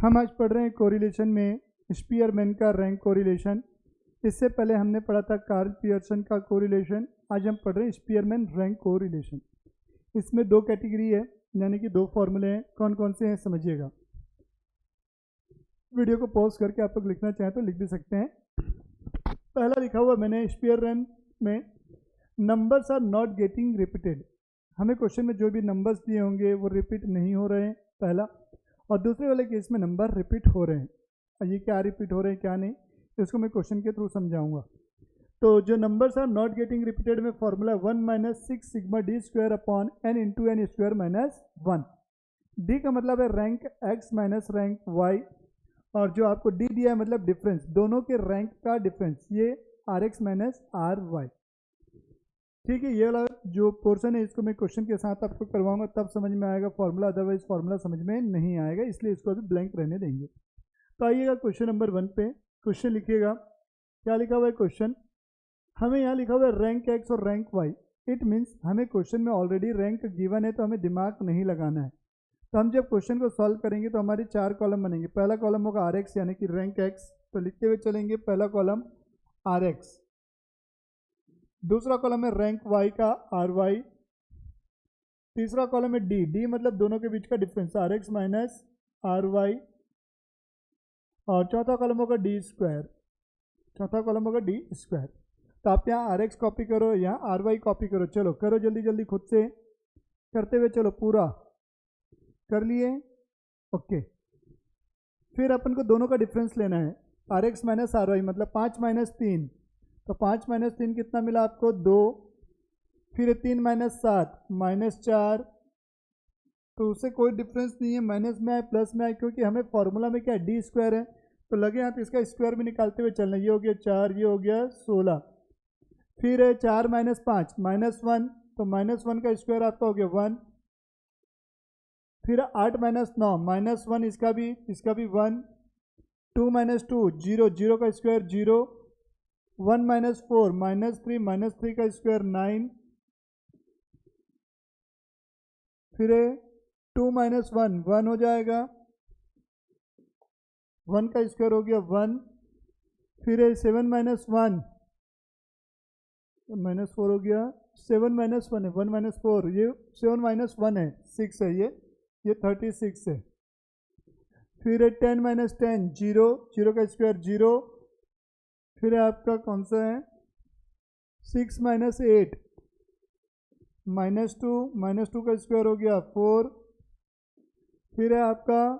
हम आज पढ़ रहे हैं कोरिलेशन में स्पीयरमैन का रैंक कोरिलेशन। इससे पहले हमने पढ़ा था कार्ल पियर्सन का कोरिलेशन। आज हम पढ़ रहे हैं स्पीयरमैन रैंक कोरिलेशन। इसमें दो कैटेगरी है, यानी कि दो फॉर्मूले हैं। कौन कौन से हैं समझिएगा। वीडियो को पॉज करके आप लोग लिखना चाहें तो लिख भी सकते हैं। पहला लिखा हुआ मैंने स्पीयरमैन में, numbers are not getting repeated. हमें क्वेश्चन में जो भी नंबर्स दिए होंगे वो रिपीट नहीं हो रहे हैं, पहला। और दूसरे वाले केस में नंबर रिपीट हो रहे हैं। और ये क्या रिपीट हो रहे हैं क्या नहीं, इसको मैं क्वेश्चन के थ्रू समझाऊंगा। तो जो numbers are not getting repeated में formula 1 - 6 sigma D square upon n into N square minus 1। D का मतलब है rank x minus rank y, और जो आपको डी दिया है मतलब डिफरेंस, दोनों के रैंक का डिफरेंस, ये rx माइनस ry। ठीक है, ये वाला जो पोर्शन है इसको मैं क्वेश्चन के साथ आपको करवाऊंगा, तब समझ में आएगा फॉर्मूला, अदरवाइज फॉर्मूला समझ में नहीं आएगा, इसलिए इसको अभी ब्लैंक रहने देंगे। तो आइएगा क्वेश्चन नंबर 1 पे। क्वेश्चन लिखिएगा, क्या लिखा हुआ है क्वेश्चन। हमें यहाँ लिखा हुआ है रैंक x और रैंक y। इट मीन्स हमें क्वेश्चन में ऑलरेडी रैंक गिवन है, तो हमें दिमाग नहीं लगाना है। तो हम जब क्वेश्चन को सॉल्व करेंगे तो हमारे 4 कॉलम बनेंगे। पहला कॉलम होगा rx यानी कि रैंक x, तो लिखते हुए चलेंगे। पहला कॉलम rx, दूसरा कॉलम है रैंक y का ry, तीसरा कॉलम है d मतलब दोनों के बीच का डिफरेंस rx माइनस ry, और चौथा कॉलम होगा डी स्क्वायर। चौथा कॉलम होगा डी स्क्वायर। तो आप यहाँ rx कॉपी करो, यहाँ ry कॉपी करो। चलो करो जल्दी जल्दी, खुद से करते हुए चलो। पूरा कर लिए, ओके। फिर अपन को दोनों का डिफरेंस लेना है, rx माइनस ry मतलब 5 - 3, तो 5 - 3 कितना मिला आपको, 2। फिर 3 - 7 -4, तो उससे कोई डिफरेंस नहीं है, माइनस में आए प्लस में आए, क्योंकि हमें फॉर्मूला में क्या है, डी स्क्वायर है। तो लगे यहाँ तो इसका स्क्वायर भी निकालते हुए चलना। ये हो गया 4, ये हो गया 16। फिर 4 - 5 -1, तो -1 का स्क्वायर आपका हो गया 1। फिर 8 - 9 -1, इसका भी 1। 2 - 2 0, 0 का स्क्वायर 0। 1 - 4 -3, -3 का स्क्वायर 9। फिर 2 - 1 1 हो जाएगा, 1 का स्क्वायर हो गया 1। फिर 7 - 1 -4 हो गया, 7 - 1 है, 1 - 4, ये 7 - 1 है, 6 है, ये 36 है। फिर 10 - 10 0, 0 का स्क्वायर 0। फिर आपका कौन सा है, 6 - 8 -2 का स्क्वायर हो गया 4। फिर है आपका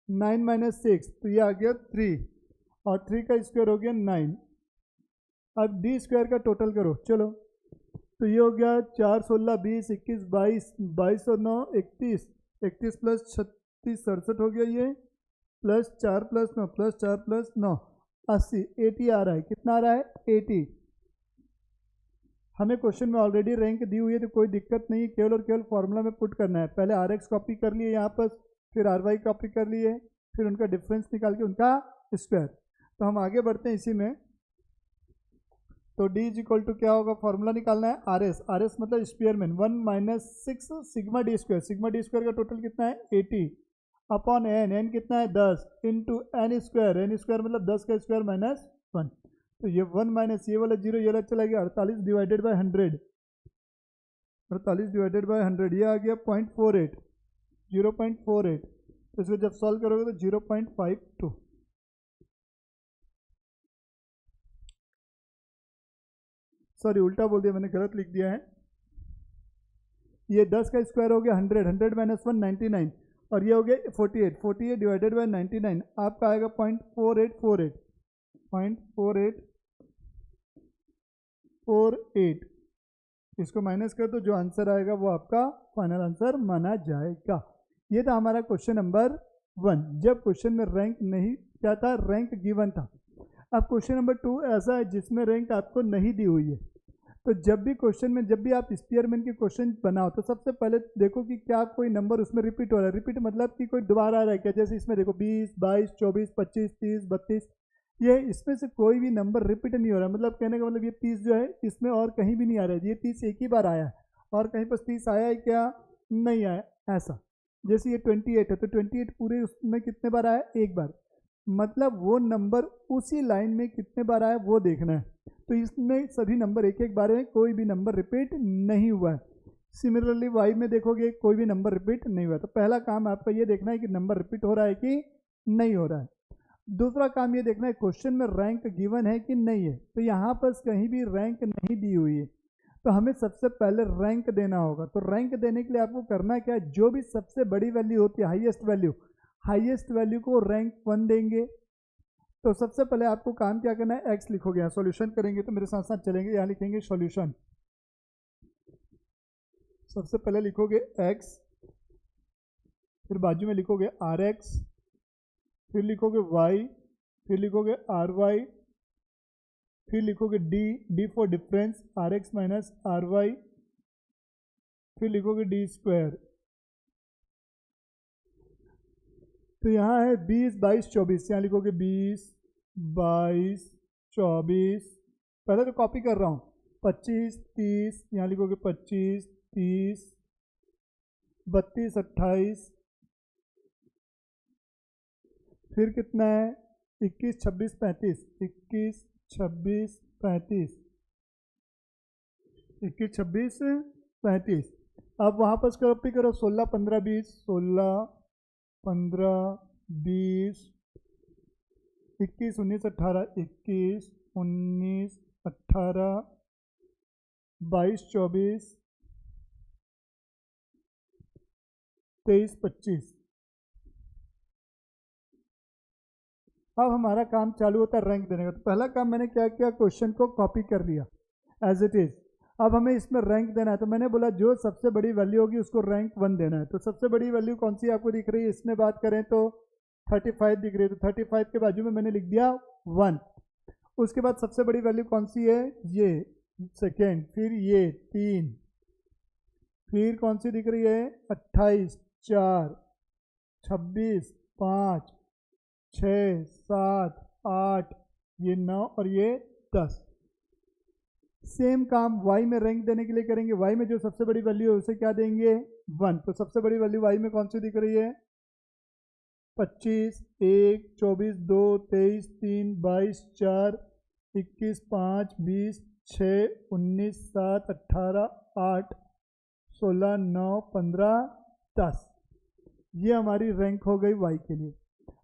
9 - 6, तो ये आ गया 3, और 3 का स्क्वायर हो गया 9। अब डी स्क्वायर का टोटल करो, चलो। तो ये हो गया 4 16 20 21 22, 22 और 9 31, 31 प्लस 36 67 हो गया, ये प्लस 4 + 9 प्लस 4 + 9 80, 80 आ रहा है। कितना आ रहा है, 80। हमें क्वेश्चन में ऑलरेडी रैंक दी हुई है, तो कोई दिक्कत नहीं, केवल और केवल फॉर्मूला में पुट करना है। पहले rx कॉपी कर लिए यहाँ पर, फिर ry कॉपी कर लिए, फिर उनका डिफरेंस निकाल के उनका स्क्वायर। तो हम आगे बढ़ते हैं इसी में। तो d = क्या होगा, फॉर्मूला निकालना है rs मतलब Spearman. 1 - 6 sigma D square, sigma D square का टोटल कितना है 80, अपॉन n कितना है 10, इंटू n स्क्वायर मतलब 10 का स्क्वायर माइनस 1। तो ये 1 माइनस ये वाला 0, ये वाला चला गया, 48 डिवाइडेड बाय 100, 48 डिवाइडेड बाय 100, ये आ गया 0.48, 0.48। तो इसको जब सॉल्व करोगे तो 0.52। सॉरी उल्टा बोल दिया मैंने, गलत लिख दिया है। ये 10 का स्क्वायर हो गया 100, 100 - 1 99, और ये हो गया 48, 48 डिवाइडेड बाय 99 आपका आएगा 0.4848, 0.4848। इसको माइनस कर दो, जो आंसर आएगा वो आपका फाइनल आंसर माना जाएगा। ये था हमारा क्वेश्चन नंबर 1, जब क्वेश्चन में रैंक नहीं क्या था, रैंक गिवन था। अब क्वेश्चन नंबर 2 ऐसा है जिसमें रैंक आपको नहीं दी हुई है। तो जब भी क्वेश्चन में, जब भी आप स्पीयरमैन के क्वेश्चन बनाओ, तो सबसे पहले देखो कि क्या कोई नंबर उसमें रिपीट हो रहा है। रिपीट मतलब कि कोई दोबारा आ रहा है क्या, जैसे इसमें देखो 20 22 24 25 30 32, ये इसमें से कोई भी नंबर रिपीट नहीं हो रहा है। मतलब कहने का मतलब ये 30 जो है इसमें और कहीं भी नहीं आ रहा है, ये 30 एक ही बार आया है, और कहीं पर 30 आया है क्या, नहीं आया, ऐसा। जैसे ये 28 है तो 28 पूरे उसमें कितने बार आया, एक बार, मतलब वो नंबर उसी लाइन में कितने बार आया वो देखना है। तो इसमें सभी नंबर एक एक बार में, कोई भी नंबर रिपीट नहीं हुआ है। सिमिलरली वाई में देखोगे कोई भी नंबर रिपीट नहीं हुआ। तो पहला काम आपका ये देखना है कि नंबर रिपीट हो रहा है कि नहीं हो रहा है। दूसरा काम ये देखना है क्वेश्चन में रैंक गिवन है कि नहीं है। तो यहाँ पर कहीं भी रैंक नहीं दी हुई है, तो हमें सबसे पहले रैंक देना होगा। तो रैंक देने के लिए आपको करना क्या है, जो भी सबसे बड़ी वैल्यू होती है, हाईएस्ट वैल्यू को रैंक 1 देंगे। तो सबसे पहले आपको काम क्या करना है, एक्स लिखोगे, यहाँ सॉल्यूशन करेंगे तो मेरे साथ साथ चलेंगे, यहाँ लिखेंगे सॉल्यूशन। सबसे पहले लिखोगे एक्स, फिर बाजू में लिखोगे आर एक्स, फिर लिखोगे वाई, फिर लिखोगे आर वाई, फिर लिखोगे D for difference, are x minus R Y, फिर लिखोगे डी स्क्वायर। तो यहाँ है 20, 22, 24, यहाँ लिखोगे 20, 22, 24, पहले तो कॉपी कर रहा हूँ, 25, 30, यहाँ लिखोगे 25, 30, 32, 28, फिर कितना है 21, 26, 35, 21, 26, 35, 21, 26, 35। अब वहाँ पर कॉपी करो 16, 15, 20, 16, 15, 20, 21, 19, 18, 21, 19, 18, 22, 24, 23, 25। अब हमारा काम चालू होता है रैंक देने का। तो पहला काम मैंने क्या किया, क्वेश्चन को कॉपी कर लिया एज इट इज़। अब हमें इसमें रैंक देना है, तो मैंने बोला जो सबसे बड़ी वैल्यू होगी उसको रैंक 1 देना है। तो सबसे बड़ी वैल्यू कौन सी आपको दिख रही है, इसमें बात करें तो 35 दिख रही है, तो 35 के बाजू में मैंने लिख दिया 1। उसके बाद सबसे बड़ी वैल्यू कौन सी है, ये सेकेंड, फिर ये 3, फिर कौन सी दिख रही है 28, 4, 26, 5, 6, 7, 8, ये 9 और ये 10। सेम काम y में रैंक देने के लिए करेंगे। y में जो सबसे बड़ी वैल्यू है उसे क्या देंगे 1। तो सबसे बड़ी वैल्यू y में कौन सी दिख रही है 25, 1, 24, 2, 23, 3, 22, 4, 21, 5, 20, 6, 19, 7, 18, 8, 16, 9, 15, 10। ये हमारी रैंक हो गई y के लिए।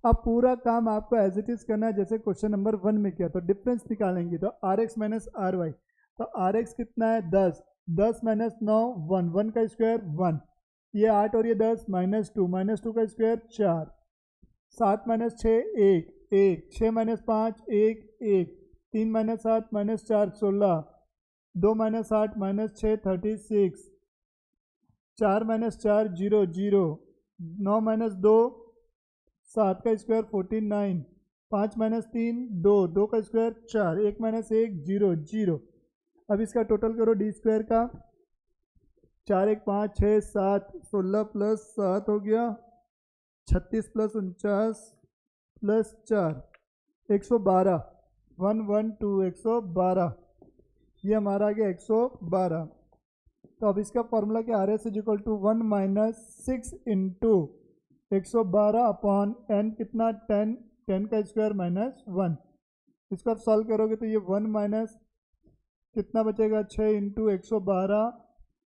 अब पूरा काम आपको एज इट इज़ करना है जैसे क्वेश्चन नंबर 1 में किया। तो डिफरेंस निकालेंगे, तो are x minus R Y. तो आर एक्स कितना है 10, 10 माइनस 9 1, 1 का स्क्वायर 1, ये 8 और ये 10 -2, -2 का square 4, 7 minus 6 1, 1, 6 minus 5 1, 1, 3 minus 7 minus 4 16, 2 minus 8 minus 6 36, 4 minus 4 0 0, 9 minus 2 7 का स्क्वायर 49, 5 माइनस 3 2, 2 का स्क्वायर 4, 1 माइनस 1 0 0। अब इसका टोटल करो डी स्क्वायर का, 4 1 5 6 7, 16 प्लस 7 हो गया 36 प्लस 49 प्लस 4, 112, 112, 112, ये हमारा आ गया 112। तो अब इसका फॉर्मूला क्या, R S is equal to 1 minus 6 into 112 upon n कितना 10, 10 का स्क्वायर माइनस 1। इसको आप सॉल्व करोगे तो ये 1 माइनस कितना बचेगा 6 इंटू 112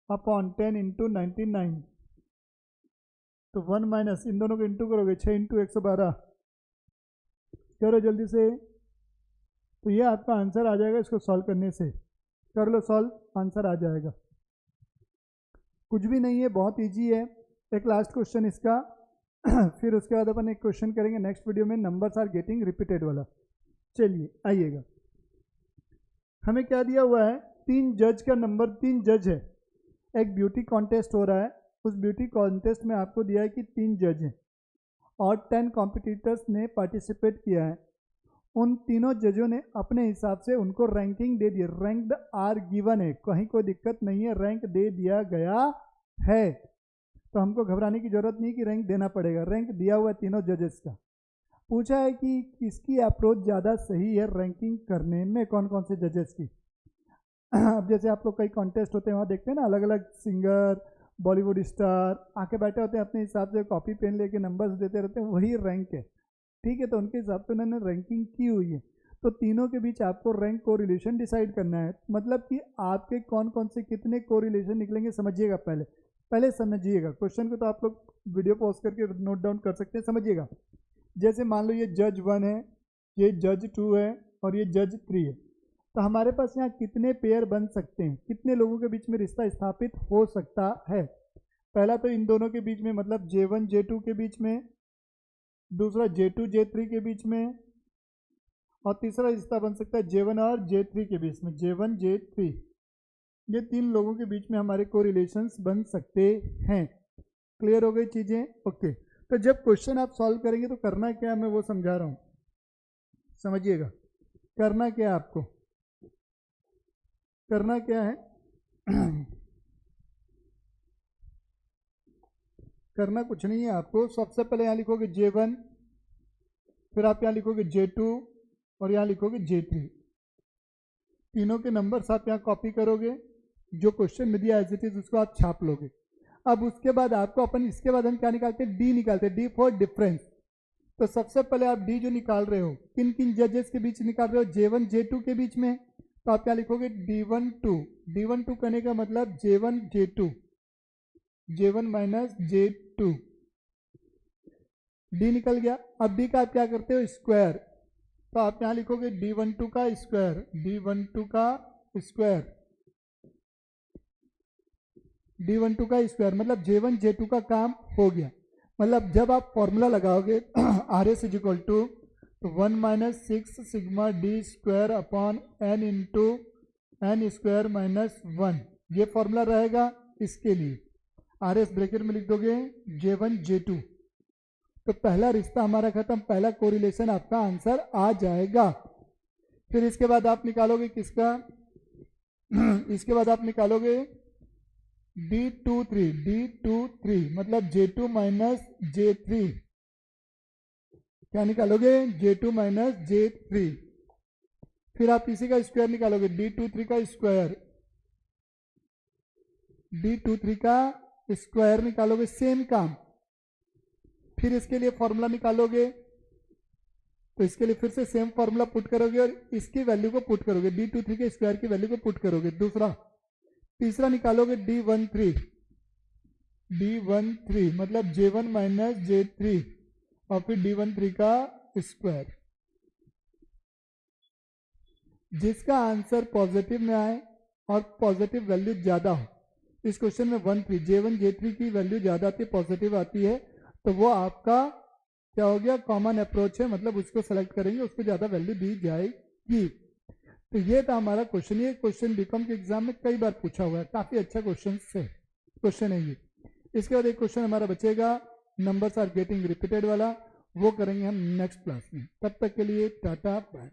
अपॉन 10 इंटू 99। तो 1 माइनस इन दोनों को इंटू करोगे 6 इंटू 112, करो जल्दी से। तो ये आपका आंसर आ जाएगा, इसको सॉल्व करने से कर लो सॉल्व, आंसर आ जाएगा। कुछ भी नहीं है, बहुत इजी है। एक लास्ट क्वेश्चन इसका फिर उसके बाद अपन एक क्वेश्चन करेंगे नेक्स्ट वीडियो में, नंबर्स आर गेटिंग रिपीटेड वाला। चलिए आइएगा, हमें क्या दिया हुआ है, 3 जज का नंबर, 3 जज है, एक ब्यूटी कॉन्टेस्ट हो रहा है। उस ब्यूटी कॉन्टेस्ट में आपको दिया है कि 3 जज हैं और 10 कॉम्पिटिटर्स ने पार्टिसिपेट किया है। उन तीनों जजों ने अपने हिसाब से उनको ranking they the, ranked are given है, कहीं कोई दिक्कत नहीं है, रैंक दे दिया गया है। तो हमको घबराने की जरूरत नहीं कि रैंक देना पड़ेगा, रैंक दिया हुआ है तीनों जजेस का। पूछा है कि किसकी अप्रोच ज़्यादा सही है रैंकिंग करने में, कौन कौन से जजेस की। अब जैसे आप लोग कई कॉन्टेस्ट होते हैं वहाँ देखते हैं ना, अलग अलग सिंगर बॉलीवुड स्टार आके बैठे होते हैं अपने हिसाब से, कॉपी पेन लेके नंबर्स देते रहते हैं, वही रैंक है, ठीक है। तो उनके हिसाब से उन्होंने रैंकिंग की हुई है। तो तीनों के बीच आपको रैंक कोरिलेशन डिसाइड करना है, मतलब कि आपके कौन कौन से कितने कोरिलेशन निकलेंगे समझिएगा। पहले समझिएगा क्वेश्चन को, तो आप लोग वीडियो पॉज करके नोट डाउन कर सकते हैं, समझिएगा। जैसे मान लो ये जज 1 है, ये जज 2 है और ये जज 3 है, तो हमारे पास यहाँ कितने पेयर बन सकते हैं, कितने लोगों के बीच में रिश्ता स्थापित हो सकता है। पहला तो इन दोनों के बीच में, मतलब J1 J2 के बीच में, दूसरा J2 J3 के बीच में, और तीसरा रिश्ता बन सकता है J1 और J3 के बीच में, J1 J3। ये 3 लोगों के बीच में हमारे कोरिलेशंस बन सकते हैं। क्लियर हो गई चीज़ें? ओके। तो जब क्वेश्चन आप सॉल्व करेंगे तो करना क्या है, मैं वो समझा रहा हूँ, समझिएगा। करना क्या है आपको, करना क्या है करना कुछ नहीं है आपको। सबसे पहले यहाँ लिखोगे J1, फिर आप यहाँ लिखोगे J2 और यहाँ लिखोगे J3। तीनों के नंबर्स आप यहाँ कॉपी करोगे, जो क्वेश्चन में दिया एज इट इज उसको आप छाप लोगे। अब उसके बाद आपको इसके बाद हम क्या निकालते हैं, डी निकालते हैं, डी फॉर डिफरेंस। तो सबसे पहले आप डी जो निकाल रहे हो, किन किन जजेस के बीच निकाल रहे हो, J1 J2 के बीच में, तो आप क्या लिखोगे D12। D12 करने का मतलब J1 J2, J1 minus J2, D निकल गया। अब डी का आप क्या करते हो, स्क्वायर, तो आप यहाँ लिखोगे D12 का स्क्वायर, D12 का स्क्वायर, D12 का स्क्वायर, मतलब J1 J2 का काम हो गया। मतलब जब आप फॉर्मूला लगाओगे R S is equal to 1 minus 6 sigma D square upon N into N square minus 1, ये फॉर्मूला रहेगा इसके लिए। आर एस ब्रैकेट में लिख दोगे J1 J2, तो पहला रिश्ता हमारा खत्म, पहला कोरिलेशन आपका आंसर आ जाएगा। फिर इसके बाद आप निकालोगे किसका इसके बाद आप निकालोगे D23, मतलब J2 माइनस J3, क्या निकालोगे, J2 माइनस J3। फिर आप इसी का स्क्वायर निकालोगे, D23 का स्क्वायर, D23 का स्क्वायर निकालोगे, सेम काम। फिर इसके लिए फॉर्मूला निकालोगे, तो इसके लिए फिर से सेम फॉर्मूला पुट करोगे और इसकी वैल्यू को पुट करोगे, D23 के स्क्वायर की वैल्यू को पुट करोगे। तीसरा निकालोगे D13, मतलब J1 माइनस J3 और फिर D13 का स्क्वायर। जिसका आंसर पॉजिटिव में आए और पॉजिटिव वैल्यू ज्यादा हो, इस क्वेश्चन में J1 J3 की वैल्यू ज्यादा आती है, पॉजिटिव आती है, तो वो आपका क्या हो गया, कॉमन अप्रोच है, मतलब उसको सेलेक्ट करेंगे, उसको ज्यादा वैल्यू दी जाएगी। तो ये था हमारा क्वेश्चन। ये क्वेश्चन बीकॉम के एग्जाम में कई बार पूछा हुआ है, काफी अच्छा क्वेश्चन है ये। इसके बाद एक क्वेश्चन हमारा बचेगा नंबर्स आर गेटिंग रिपीटेड वाला, वो करेंगे हम नेक्स्ट क्लास में। तब तक के लिए टाटा बाय।